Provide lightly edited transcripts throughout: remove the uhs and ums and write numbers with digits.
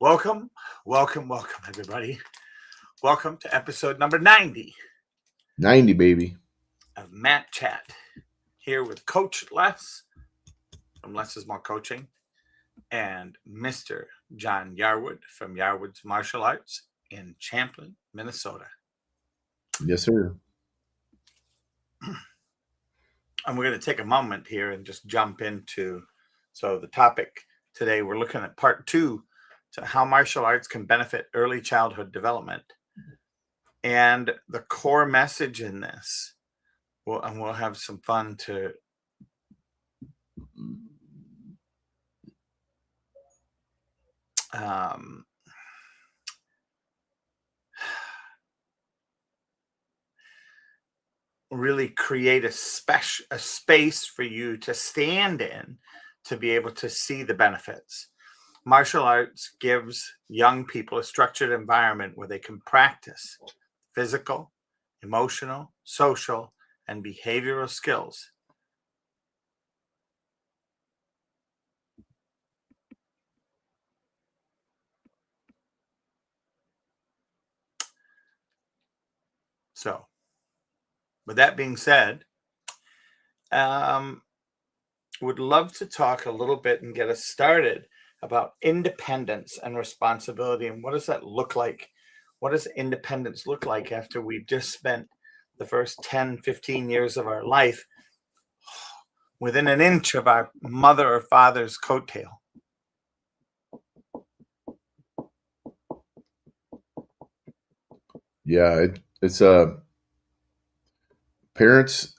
Welcome, welcome, everybody. Welcome to episode number 90 90, baby. of Matt Chat. Here with Coach Les from Less is More Coaching and Mr. John Yarwood from Yarwood's Martial Arts in Champlin, Minnesota. Yes, sir. And we're going to take a moment here and just jump into the topic today. We're looking at part 2 to how martial arts can benefit early childhood development. And the core message in this, we'll have some fun to really create a space for you to stand in to be able to see the benefits. Martial arts gives young people a structured environment where they can practice physical, emotional, social, and behavioral skills. So, with that being said, would love to talk a little bit and get us started about independence and responsibility. And what does that look like? What does independence look like after we've just spent the first 10, 15 years of our life within an inch of our mother or father's coattail? Yeah, it's parents,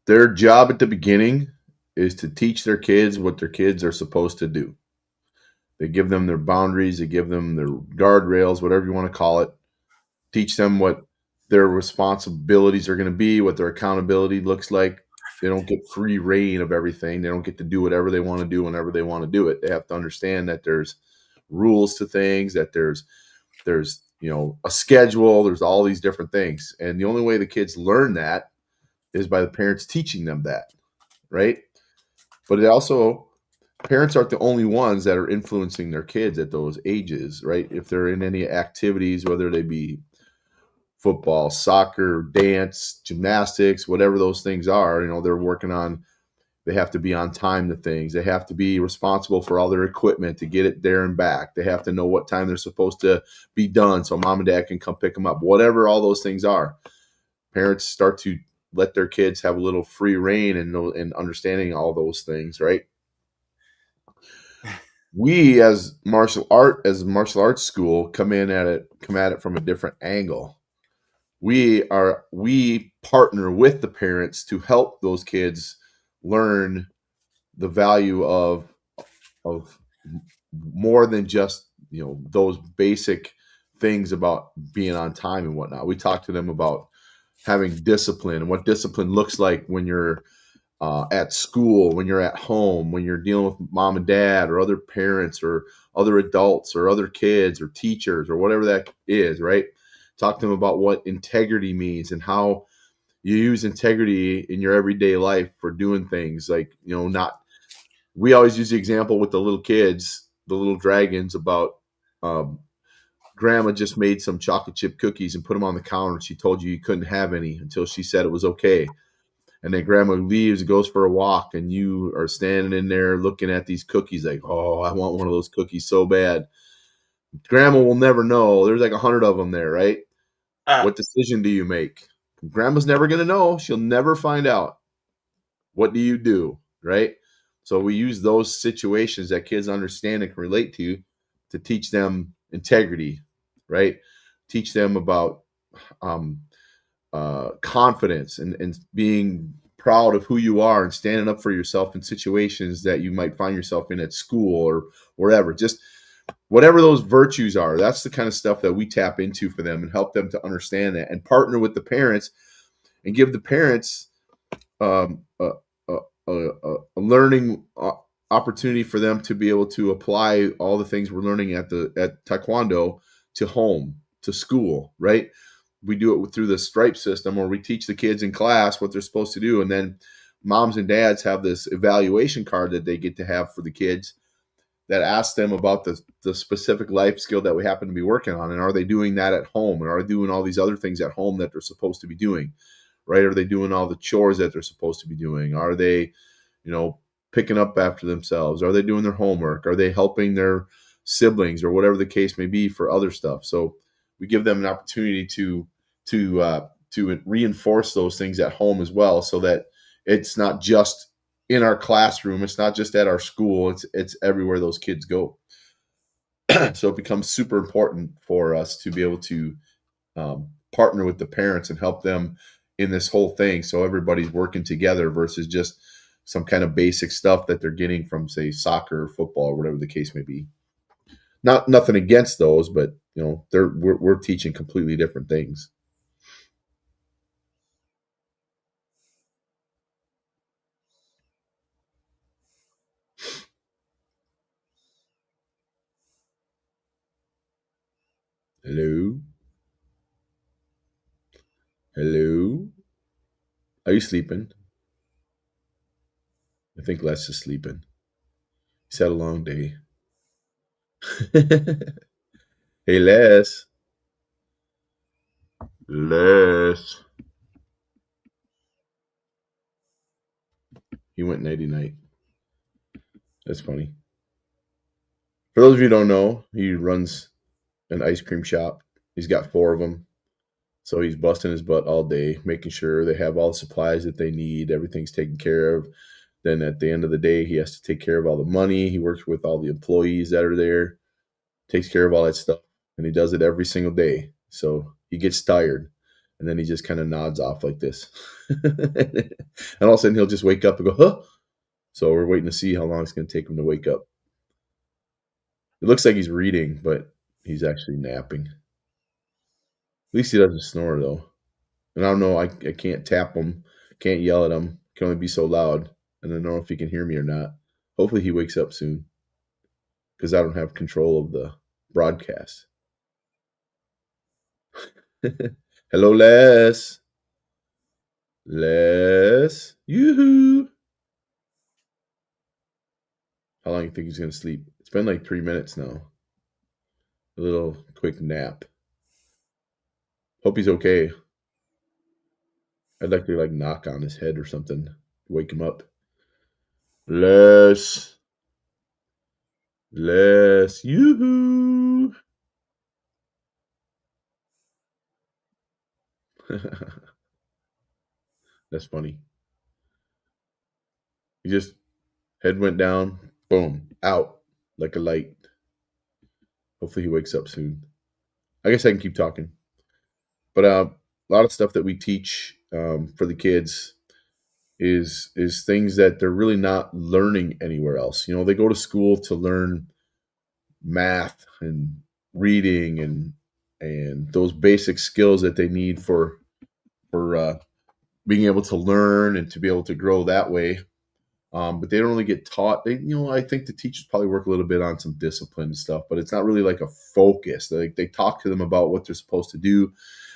their job at the beginning is to teach their kids what their kids are supposed to do. They give them their boundaries, they give them their guardrails, whatever you want to call it. Teach them what their responsibilities are going to be, what their accountability looks like. They don't get free reign of everything. They don't get to do whatever they want to do whenever they want to do it. They have to understand that there's rules to things, that there's a schedule, there's all these different things. And the only way the kids learn that is by the parents teaching them that, right? But it also, parents aren't the only ones that are influencing their kids at those ages, right? If they're in any activities, whether they be football, soccer, dance, gymnastics, whatever those things are, they're working on, they have to be on time to things. They have to be responsible for all their equipment to get it there and back. They have to know what time they're supposed to be done so mom and dad can come pick them up. Whatever all those things are, parents start to let their kids have a little free reign and understanding all those things, right? We as martial arts school come at it from a different angle. We partner with the parents to help those kids learn the value of more than just those basic things about being on time and whatnot. We talk to them about having discipline and what discipline looks like when you're at school, when you're at home, when you're dealing with mom and dad or other parents or other adults or other kids or teachers or whatever that is, right? Talk to them about what integrity means and how you use integrity in your everyday life for doing things like, we always use the example with the little kids, the little dragons, about grandma just made some chocolate chip cookies and put them on the counter. She told you couldn't have any until she said it was okay. And then grandma leaves and goes for a walk, and you are standing in there looking at these cookies like, oh, I want one of those cookies so bad. Grandma will never know. There's like 100 of them there, right? What decision do you make? Grandma's never going to know. She'll never find out. What do you do, right? So we use those situations that kids understand and can relate to teach them integrity, right? Teach them about confidence and being proud of who you are and standing up for yourself in situations that you might find yourself in at school or wherever. Just whatever those virtues are, that's the kind of stuff that we tap into for them and help them to understand that and partner with the parents and give the parents a learning opportunity for them to be able to apply all the things we're learning at Taekwondo to home, to school, right? We do it through the stripe system where we teach the kids in class what they're supposed to do. And then moms and dads have this evaluation card that they get to have for the kids that ask them about the specific life skill that we happen to be working on, and are they doing that at home, and are they doing all these other things at home that they're supposed to be doing, right? Are they doing all the chores that they're supposed to be doing? Are they, you know, picking up after themselves? Are they doing their homework? Are they helping their siblings or whatever the case may be for other stuff? So we give them an opportunity to reinforce those things at home as well, so that it's not just in our classroom, it's not just at our school, it's everywhere those kids go. So it becomes super important for us to be able to partner with the parents and help them in this whole thing, so everybody's working together versus just some kind of basic stuff that they're getting from, say, soccer or football or whatever the case may be. Not nothing against those, but we're teaching completely different things. Hello, hello. Are you sleeping? I think Les is sleeping. He's had a long day. Hey, Les. Les. He went nighty night. That's funny. For those of you who don't know, he runs an ice cream shop. He's got 4 of them. So he's busting his butt all day, making sure they have all the supplies that they need. Everything's taken care of. Then at the end of the day, he has to take care of all the money. He works with all the employees that are there, takes care of all that stuff. And he does it every single day. So he gets tired. And then he just kind of nods off like this. And all of a sudden, he'll just wake up and go, huh? So we're waiting to see how long it's going to take him to wake up. It looks like he's reading, but he's actually napping. At least he doesn't snore, though. And I don't know, I can't tap him, can't yell at him, can only be so loud. And I don't know if he can hear me or not. Hopefully he wakes up soon, because I don't have control of the broadcast. Hello, Les. Les. Yoo-hoo. How long do you think he's going to sleep? It's been like 3 minutes now. A little quick nap. Hope he's okay. I'd like to knock on his head or something, wake him up. Les. Les. Yoo-hoo. That's funny. He just head went down, boom, out like a light. Hopefully he wakes up soon. I guess I can keep talking. But a lot of stuff that we teach for the kids is things that they're really not learning anywhere else. They go to school to learn math and reading and those basic skills that they need for being able to learn and to be able to grow that way. But they don't really get taught. I think the teachers probably work a little bit on some discipline and stuff, but it's not really like a focus. They talk to them about what they're supposed to do,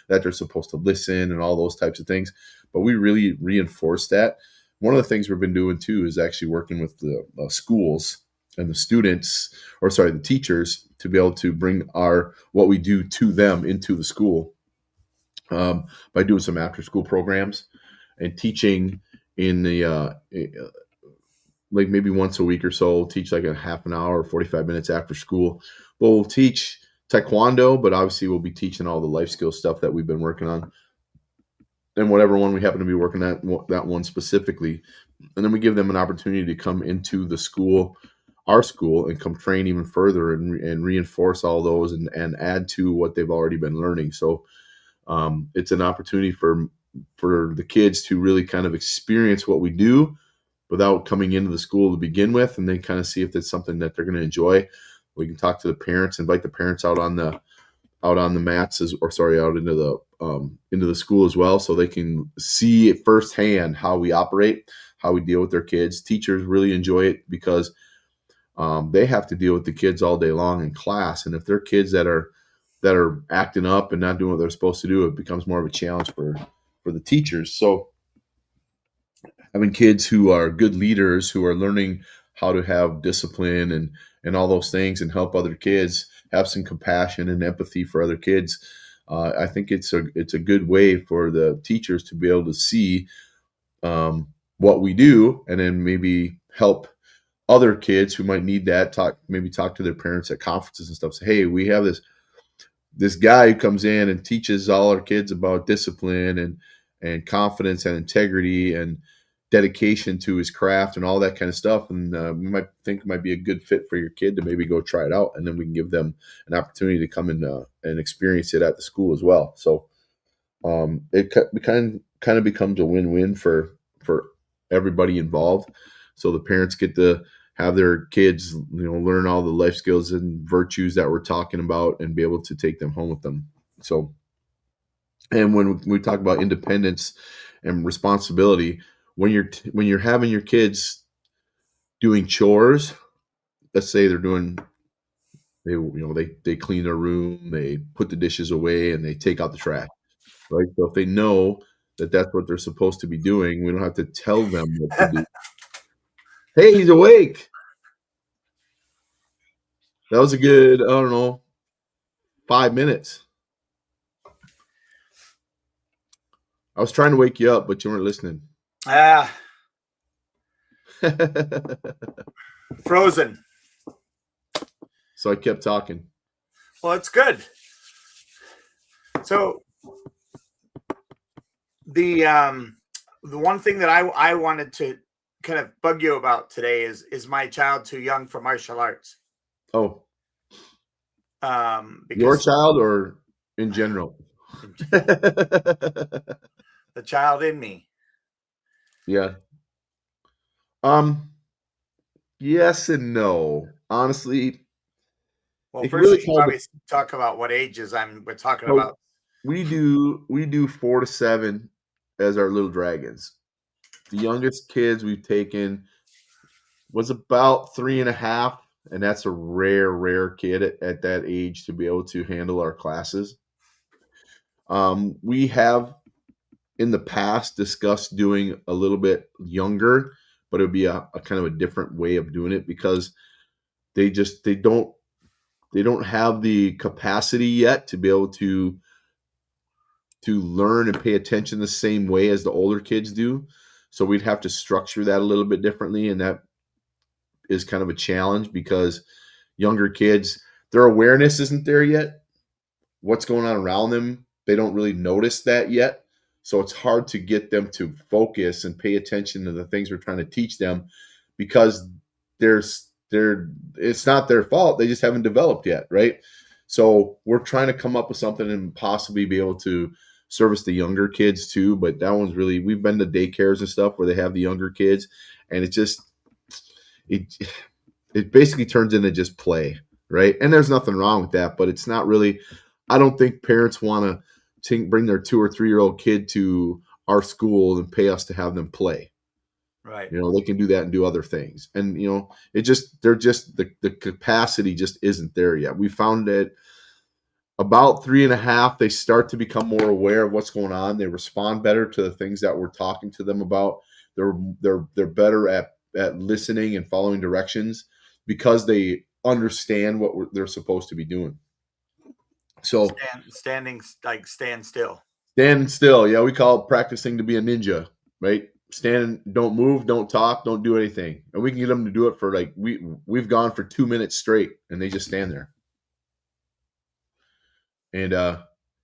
that they're supposed to listen, and all those types of things. But we really reinforce that. One of the things we've been doing too is actually working with the schools and the students, or sorry, the teachers, to be able to bring what we do to them into the school, by doing some after school programs and teaching in the like maybe once a week or so. We'll teach like a half an hour or 45 minutes after school. But we'll teach taekwondo, but obviously we'll be teaching all the life skill stuff that we've been working on, and whatever one we happen to be working at, that one specifically. And then we give them an opportunity to come into the school, our school, and come train even further and reinforce all those and add to what they've already been learning. So it's an opportunity for the kids to really kind of experience what we do without coming into the school to begin with, and then kind of see if it's something that they're going to enjoy. We can talk to the parents, invite the parents out on the mats, out into the school as well, so they can see firsthand how we operate, how we deal with their kids. Teachers really enjoy it because they have to deal with the kids all day long in class, and if they're kids that are acting up and not doing what they're supposed to do, it becomes more of a challenge for the teachers. So having kids who are good leaders, who are learning how to have discipline and all those things, and help other kids, have some compassion and empathy for other kids. I think it's a good way for the teachers to be able to see what we do, and then maybe help other kids who might need that. Talk to their parents at conferences and stuff. Say, hey, we have this guy who comes in and teaches all our kids about discipline and confidence and integrity and dedication to his craft and all that kind of stuff. And we might think it might be a good fit for your kid to maybe go try it out, and then we can give them an opportunity to come and experience it at the school as well. So it kind of becomes a win-win for everybody involved. So the parents get to have their kids, learn all the life skills and virtues that we're talking about, and be able to take them home with them. So, and when we talk about independence and responsibility, when you're having your kids doing chores, let's say they clean their room, they put the dishes away, and they take out the trash, right? So if they know that that's what they're supposed to be doing, we don't have to tell them what to do. Hey, he's awake. That was a good, I don't know, 5 minutes. I was trying to wake you up, but you weren't listening. Frozen. So I kept talking. Well, it's good. So the one thing that I wanted to kind of bug you about today is my child too young for martial arts? Oh, Because your child or in general? the child in me. Yeah. Yes and no. Honestly, Well, it first really you should kind of, probably talk about what ages we're talking so about. we do 4 to 7 as our little dragons. The youngest kids we've taken was about 3.5, and that's a rare kid at that age to be able to handle our classes. We have in the past discussed doing a little bit younger, but it would be a kind of a different way of doing it, because they don't have the capacity yet to be able to learn and pay attention the same way as the older kids do. So we'd have to structure that a little bit differently, and that is kind of a challenge, because younger kids, their awareness isn't there yet. What's going on around them, they don't really notice that yet. So it's hard to get them to focus and pay attention to the things we're trying to teach them, because it's not their fault. They just haven't developed yet, right? So we're trying to come up with something and possibly be able to service the younger kids too. But that one's really, we've been to daycares and stuff where they have the younger kids, and it basically turns into just play, right? And there's nothing wrong with that, but it's not really. I don't think parents want to bring their 2 or 3-year-old kid to our school and pay us to have them play. Right. They can do that and do other things. And, the capacity just isn't there yet. We found that about 3.5, they start to become more aware of what's going on. They respond better to the things that we're talking to them about. They're better at listening and following directions, because they understand what they're supposed to be doing. So standing, like stand still. Standing still, yeah, we call it practicing to be a ninja, right? Stand, don't move, don't talk, don't do anything, and we can get them to do it for we've gone for 2 minutes straight, and they just stand there. And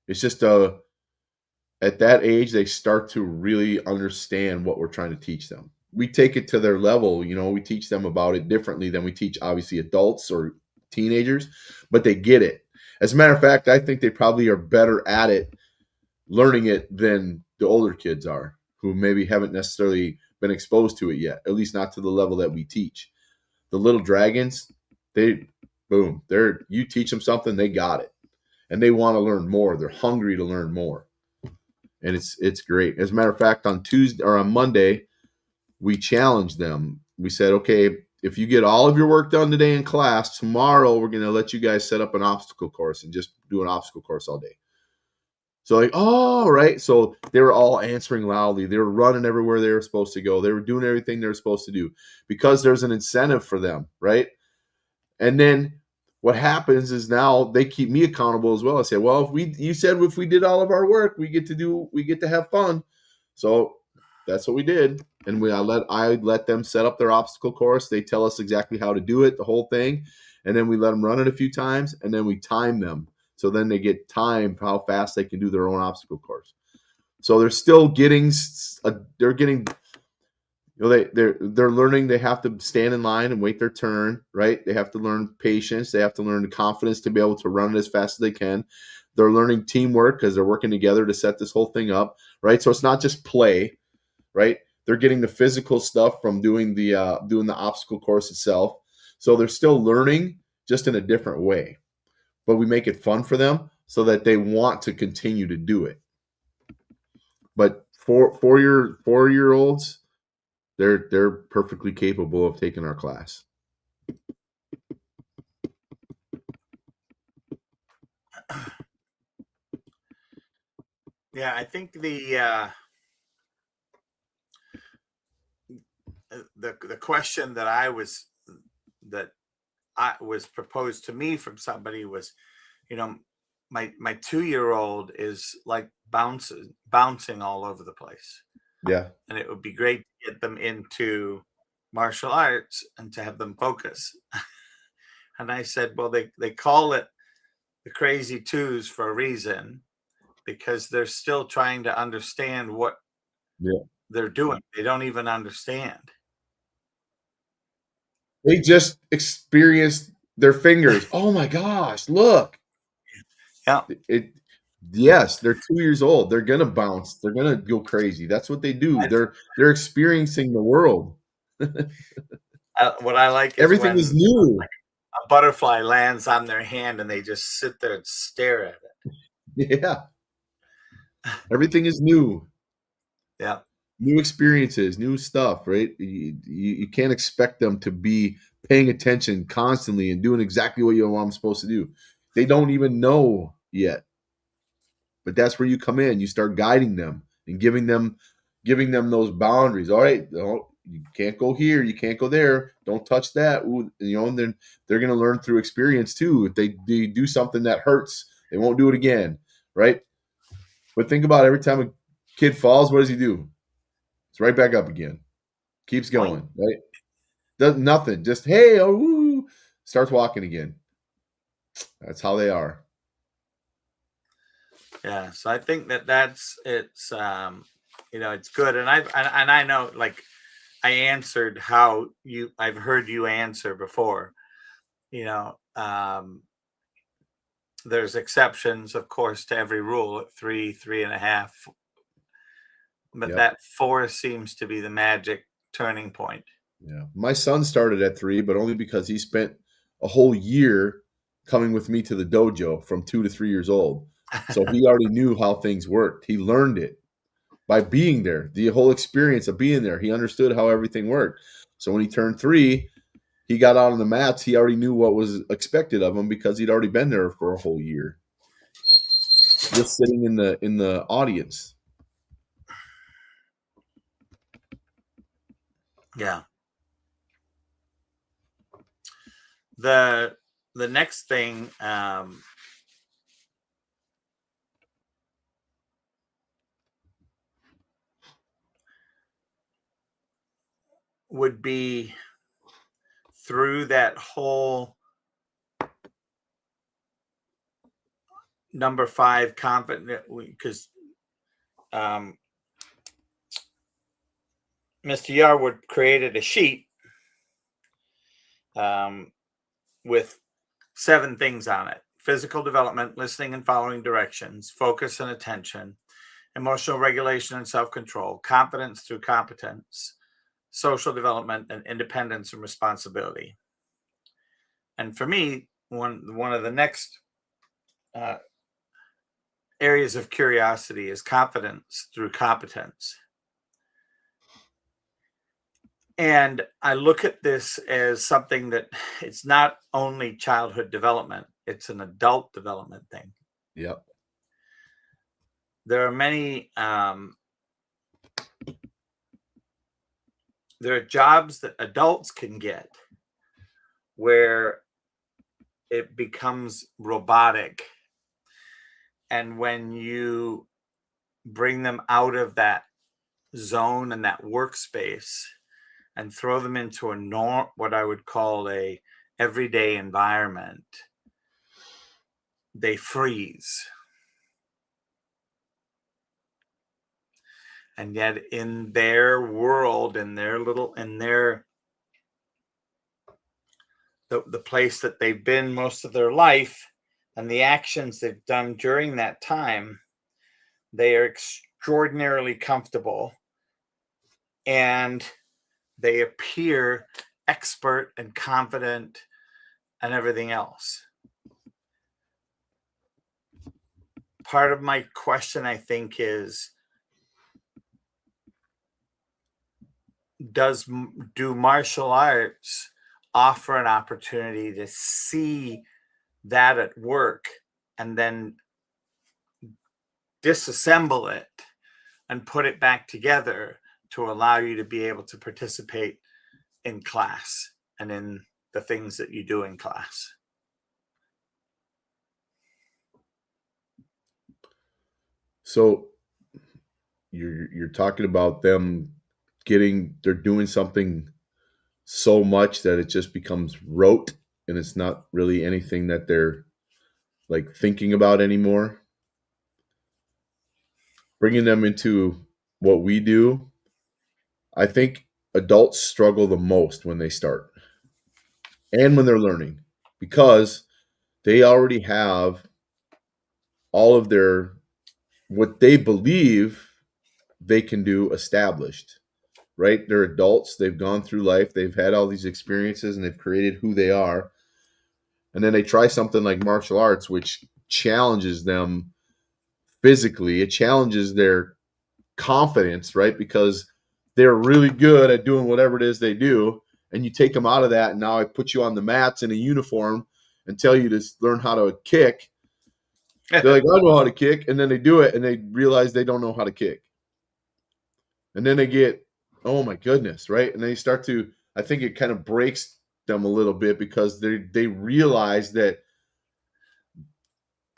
it's just at that age they start to really understand what we're trying to teach them. We take it to their level, we teach them about it differently than we teach obviously adults or teenagers, but they get it. As a matter of fact, I think they probably are better at it, learning it, than the older kids are, who maybe haven't necessarily been exposed to it yet, at least not to the level that we teach. The little dragons, you teach them something, they got it. And they want to learn more. They're hungry to learn more. And it's great. As a matter of fact, on Tuesday or on Monday, we challenged them. We said, okay, if you get all of your work done today in class, tomorrow we're going to let you guys set up an obstacle course and just do an obstacle course all day. So oh, right. So they were all answering loudly. They were running everywhere they were supposed to go. They were doing everything they were supposed to do, because there's an incentive for them, right? And then what happens is now they keep me accountable as well. I say, well, you said if we did all of our work, we get to have fun. So that's what we did. And I let them set up their obstacle course. They tell us exactly how to do it, the whole thing. And then we let them run it a few times, and then we time them. So then they get time how fast they can do their own obstacle course. So they're still getting they're getting they're learning. They have to stand in line and wait their turn, right? They have to learn patience. They have to learn the confidence to be able to run it as fast as they can. They're learning teamwork because they're working together to set this whole thing up, right? So it's not just play, right? They're getting the physical stuff from doing the obstacle course itself. So they're still learning, just in a different way. But we make it fun for them so that they want to continue to do it. But for 4-year olds, they're perfectly capable of taking our class. Yeah, I think the question that was proposed to me from somebody was, my 2-year-old is like bouncing all over the place, Yeah. and it would be great to get them into martial arts and to have them focus. And I said, well, they call it the crazy twos for a reason, because they're still trying to understand what Yeah. they're doing. They don't even understand. They just experienced their fingers. Oh my gosh, look. Yeah. Yes, they're 2 years old. They're gonna bounce. They're gonna go crazy. That's what they do. They're experiencing the world. What I like is Everything is when new. a butterfly lands on their hand and they just sit there and stare at it. Yeah. Everything is new. Yeah. New experiences, new stuff, right? You can't expect them to be paying attention constantly and doing exactly what you want them supposed to do. They don't even know yet. But that's where you come in. You start guiding them and giving them those boundaries. All right, you can't go here, you can't go there. Don't touch that. Ooh, and then they're going to learn through experience too. If they do something that hurts, they won't do it again, right? But think about it, every time a kid falls, what does he do? It's right back up again. Keeps going, right? Does nothing. Just hey, oh, woo, starts walking again. That's how they are. Yeah. So I think it's it's good. And I know, like, I answered how I've heard you answer before. You know, there's exceptions, of course, to every rule at 3, 3.5, but Yep. that 4 seems to be the magic turning point. Yeah. My son started at 3, but only because he spent a whole year coming with me to the dojo from 2 to 3 years old. So he already knew how things worked. He learned it by being there. The whole experience of being there, he understood how everything worked. So when he turned 3, he got out on the mats. He already knew what was expected of him because he'd already been there for a whole year, just sitting in the audience. Yeah. The next thing, would be through that whole number 5 confident, because Mr. Yarwood created a sheet with 7 things on it: physical development, listening and following directions, focus and attention, emotional regulation and self-control, confidence through competence, social development, and independence and responsibility. And for me, one of the next areas of curiosity is confidence through competence. And I look at this as something that it's not only childhood development, it's an adult development thing. Yep. There are many, there are jobs that adults can get where it becomes robotic. And when you bring them out of that zone and that workspace and throw them into a what I would call a everyday environment, they freeze. And yet in their world, in their little, in their the place that they've been most of their life and the actions they've done during that time, they are extraordinarily comfortable and they appear expert and confident and everything else. Part of my question, I think, is do martial arts offer an opportunity to see that at work and then disassemble it and put it back together to allow you to be able to participate in class and in the things that you do in class? So you're talking about them they're doing something so much that it just becomes rote and it's not really anything that they're like thinking about anymore. Bringing them into what we do, I think adults struggle the most when they start and when they're learning because they already have all of their what they believe they can do established, right? They're adults, they've gone through life, they've had all these experiences and they've created who they are. And then they try something like martial arts, which challenges them physically. It challenges their confidence, right? Because they're really good at doing whatever it is they do. And you take them out of that, and now I put you on the mats in a uniform and tell you to learn how to kick. They're like, I know how to kick. And then they do it and they realize they don't know how to kick. And then they get, oh my goodness, right? And they start to, I think it kind of breaks them a little bit because they realize that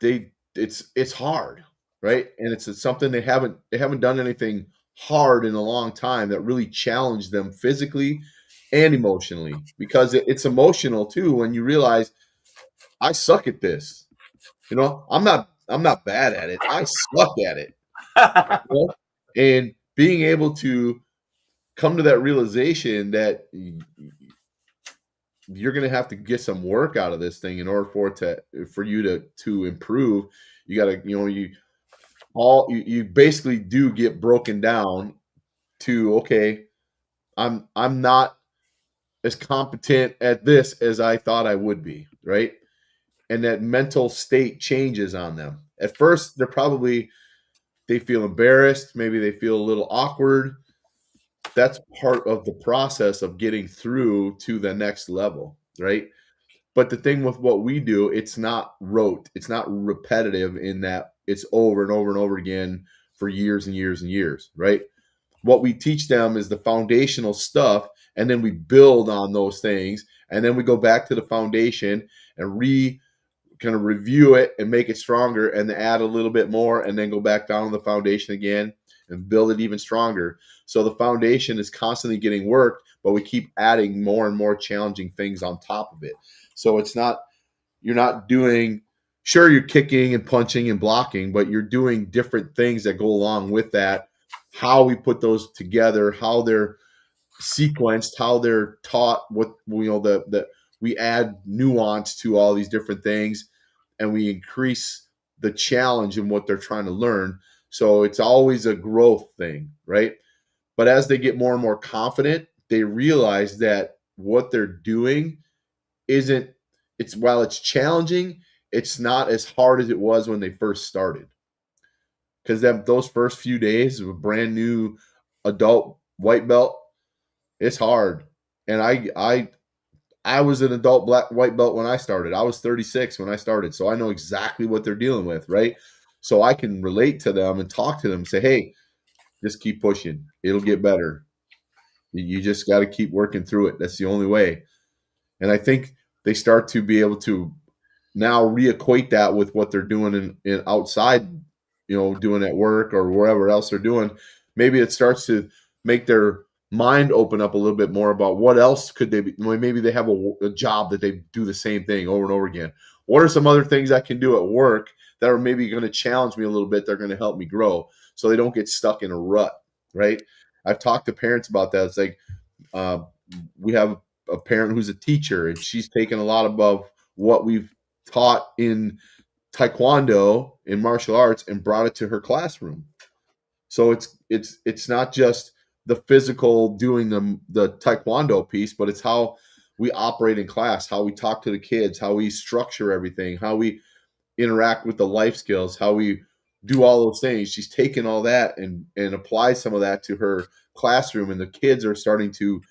it's hard, right? And it's something they haven't done anything hard in a long time that really challenged them physically and emotionally because it's emotional too when you realize I suck at this. I'm not bad at it. I suck at it. You know? And being able to come to that realization that you're going to have to get some work out of this thing in order for you to improve. You got to, you basically do get broken down to, okay, I'm not as competent at this as I thought I would be, right? And that mental state changes on them. At first, they feel embarrassed, maybe they feel a little awkward. That's part of the process of getting through to the next level, right? But the thing with what we do, it's not rote, it's not repetitive in that it's over and over and over again for years and years and years, right? What we teach them is the foundational stuff, and then we build on those things, and then we go back to the foundation and kind of review it and make it stronger and add a little bit more and then go back down to the foundation again and build it even stronger. So the foundation is constantly getting worked, but we keep adding more and more challenging things on top of it. So you're not doing, sure, you're kicking and punching and blocking, but you're doing different things that go along with that. How we put those together, how they're sequenced, how they're taught, what that we add nuance to all these different things, and we increase the challenge in what they're trying to learn. So it's always a growth thing, right? But as they get more and more confident, they realize that what they're doing isn't it's while it's challenging, it's not as hard as it was when they first started. Because those first few days of a brand new adult white belt, it's hard. And I was an adult black white belt when I started. I was 36 when I started, so I know exactly what they're dealing with, right? So I can relate to them and talk to them and say, "Hey, just keep pushing. It'll get better. You just got to keep working through it. That's the only way." And I think they start to be able to now reequate that with what they're doing in outside, doing at work or wherever else they're doing, maybe it starts to make their mind open up a little bit more about what else could they be. Maybe they have a job that they do the same thing over and over again. What are some other things I can do at work that are maybe going to challenge me a little bit? They're going to help me grow so they don't get stuck in a rut, right? I've talked to parents about that. It's like, uh, we have a parent who's a teacher, and she's taken a lot of what we've taught in taekwondo, in martial arts, and brought it to her classroom. So it's not just the physical doing the taekwondo piece, but it's how we operate in class, how we talk to the kids, how we structure everything, how we interact with the life skills, how we do all those things. She's taken all that and applied some of that to her classroom, and the kids are starting to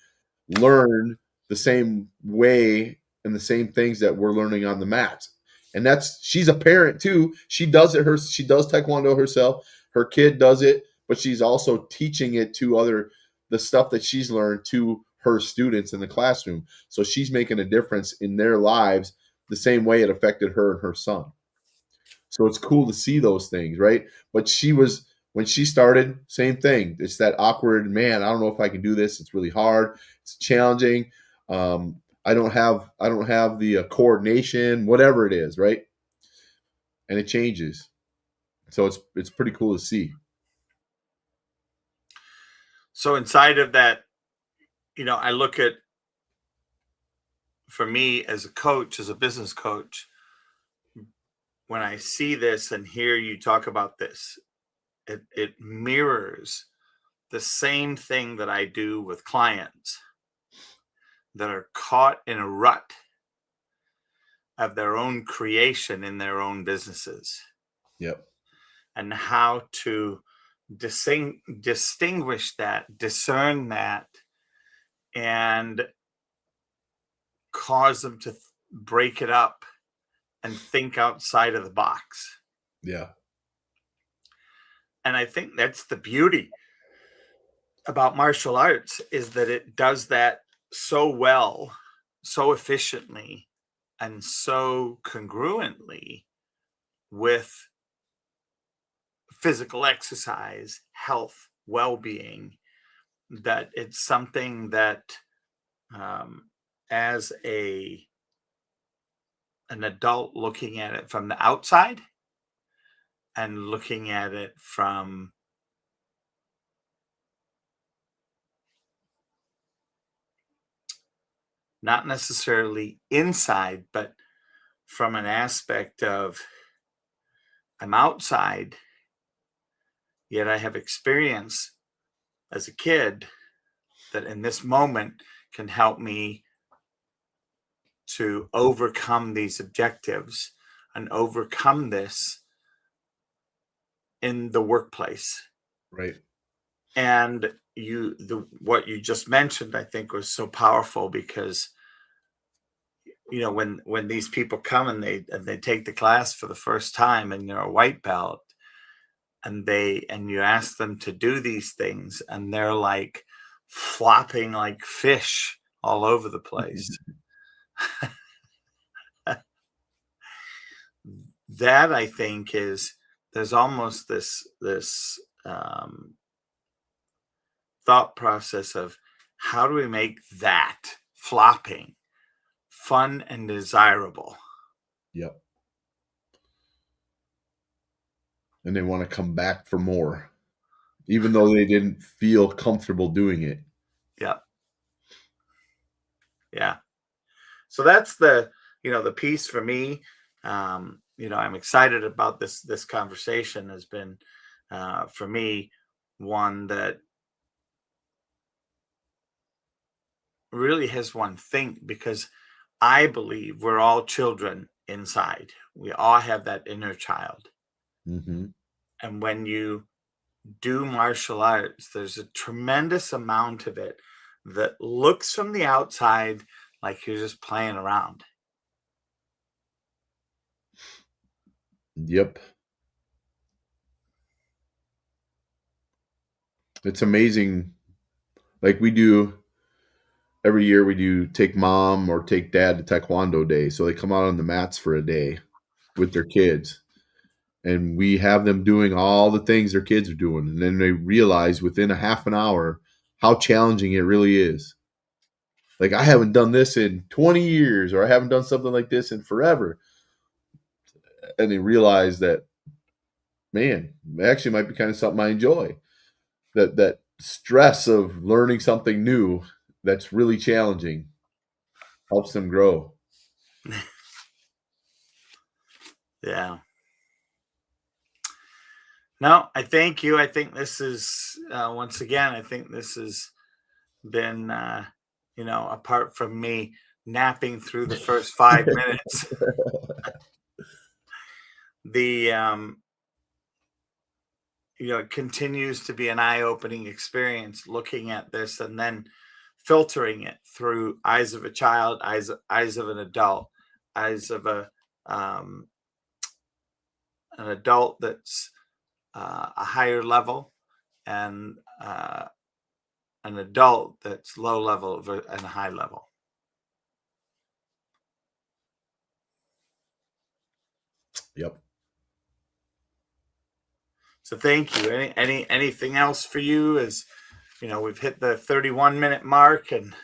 learn the same way and the same things that we're learning on the mats. And that's, she's a parent too. She does it she does taekwondo herself. Her kid does it, but she's also teaching it to the stuff that she's learned to her students in the classroom. So she's making a difference in their lives the same way it affected her and her son. So it's cool to see those things, right? But when she started, same thing. It's that awkward, man, I don't know if I can do this. It's really hard. It's challenging. I don't have the coordination, whatever it is, right? And it changes. So it's pretty cool to see. So inside of that, I look at, for me as a coach, as a business coach, when I see this and hear you talk about this, it mirrors the same thing that I do with clients that are caught in a rut of their own creation in their own businesses, Yep. and how to distinguish that, discern that, and cause them to break it up and think outside of the box. Yeah. And I think that's the beauty about martial arts, is that it does that so well, so efficiently, and so congruently with physical exercise, health, well-being, that it's something that, as an adult looking at it from the outside and looking at it from not necessarily inside, but from an aspect of, I'm outside, yet I have experience as a kid that in this moment can help me to overcome these objectives and overcome this in the workplace. Right. And what you just mentioned, I think, was so powerful, because when these people come and they take the class for the first time and they're a white belt, and you ask them to do these things, and they're like flopping like fish all over the place. That, I think, is, there's almost this thought process of, how do we make that flopping fun and desirable? Yep. And they want to come back for more, even though they didn't feel comfortable doing it. Yeah, yeah. So that's the piece for me. I'm excited about this conversation. Has been, for me, one that really has one think, because I believe we're all children inside. We all have that inner child. Mm-hmm. And when you do martial arts, there's a tremendous amount of it that looks from the outside like you're just playing around. Yep. It's amazing. Like we do every year we do take mom or take dad to Taekwondo day. So they come out on the mats for a day with their kids. And we have them doing all the things their kids are doing. And then they realize within a half an hour how challenging it really is. Like, I haven't done this in 20 years, or I haven't done something like this in forever. And they realize that, man, it actually might be kind of something I enjoy. That stress of learning something new that's really challenging helps them grow. Yeah. No, I thank you. I think this is, once again, I think this has been, apart from me napping through the first 5 minutes, the, it continues to be an eye-opening experience looking at this and then filtering it through eyes of a child, eyes of an adult, eyes of um, an adult that's a higher level, and an adult that's low level and high level. Yep. So thank you. Anything else for you? As we've hit the 31-minute mark, and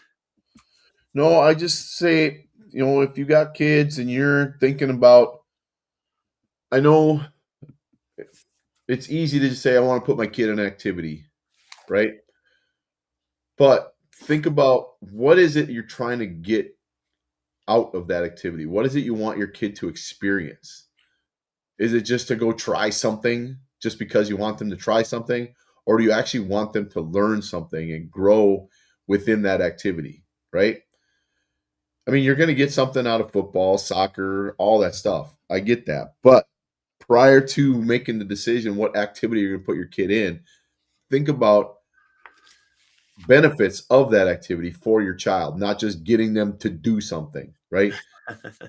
No, I just say, if you got kids and you're thinking about, I know it's easy to just say, I want to put my kid in an activity, right? But think about, what is it you're trying to get out of that activity? What is it you want your kid to experience? Is it just to go try something just because you want them to try something? Or do you actually want them to learn something and grow within that activity, right? I mean, you're going to get something out of football, soccer, all that stuff. I get that. But prior to making the decision what activity you're going to put your kid in, think about benefits of that activity for your child, not just getting them to do something, right?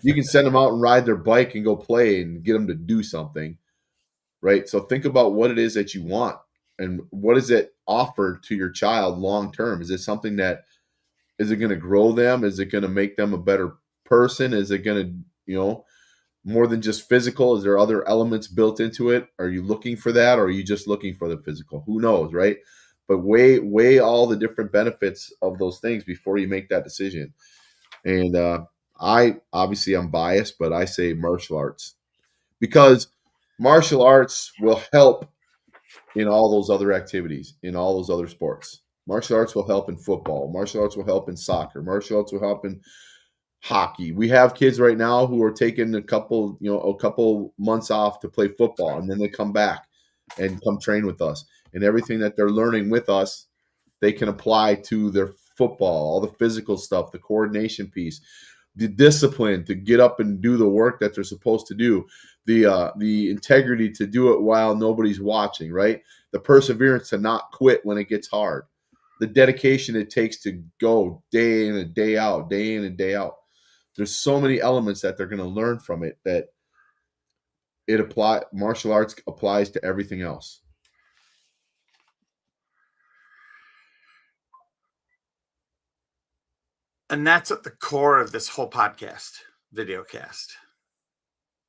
You can send them out and ride their bike and go play and get them to do something, right? So think about what it is that you want, and what does it offer to your child long term? Is it something that, is it going to grow them? Is it going to make them a better person? Is it going to, more than just physical? Is there other elements built into it? Are you looking for that, or are you just looking for the physical? Who knows, right? But weigh all the different benefits of those things before you make that decision. And I'm biased, but I say martial arts, because martial arts will help in all those other activities, in all those other sports. Martial arts will help in football. Martial arts will help in soccer. Martial arts will help in hockey. We have kids right now who are taking a couple months off to play football, and then they come back and come train with us. And everything that they're learning with us, they can apply to their football, all the physical stuff, the coordination piece, the discipline to get up and do the work that they're supposed to do, the integrity to do it while nobody's watching, right? The perseverance to not quit when it gets hard, the dedication it takes to go day in and day out, day in and day out. There's so many elements that they're going to learn from it, that martial arts applies to everything else. and that's at the core of this whole video cast.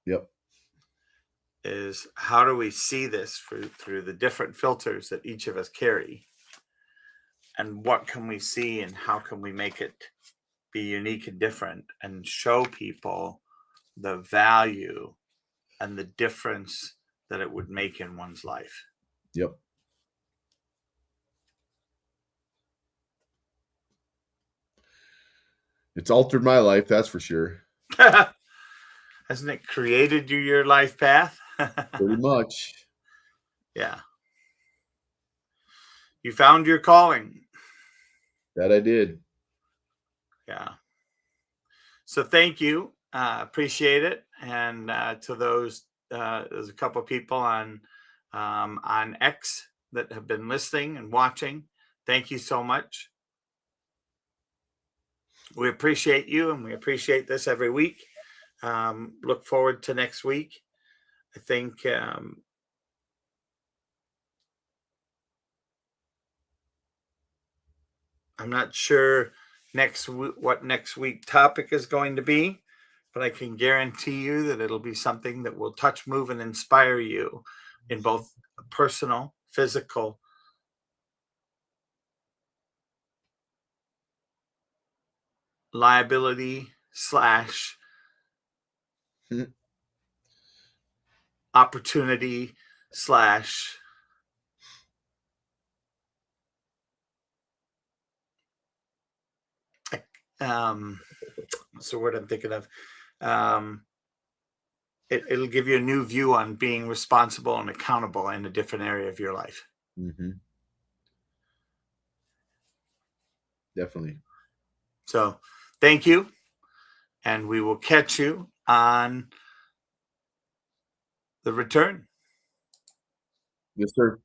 Yep. Is how do we see this through the different filters that each of us carry, and what can we see, and how can we make it be unique and different, and show people the value and the difference that it would make in one's life. Yep. It's altered my life, that's for sure. Hasn't it created your life path? Pretty much. Yeah. You found your calling. That I did. Yeah. So thank you. Appreciate it. And to those, there's a couple of people on X that have been listening and watching. Thank you so much. We appreciate you, and we appreciate this every week. Look forward to next week. I think I'm not sure what next week topic is going to be, but I can guarantee you that it'll be something that will touch, move, and inspire you in both personal, physical, liability slash Mhm. opportunity slash what's the word I'm thinking of? It'll give you a new view on being responsible and accountable in a different area of your life. Mhm. Definitely. So thank you. And we will catch you on the return. Yes, sir.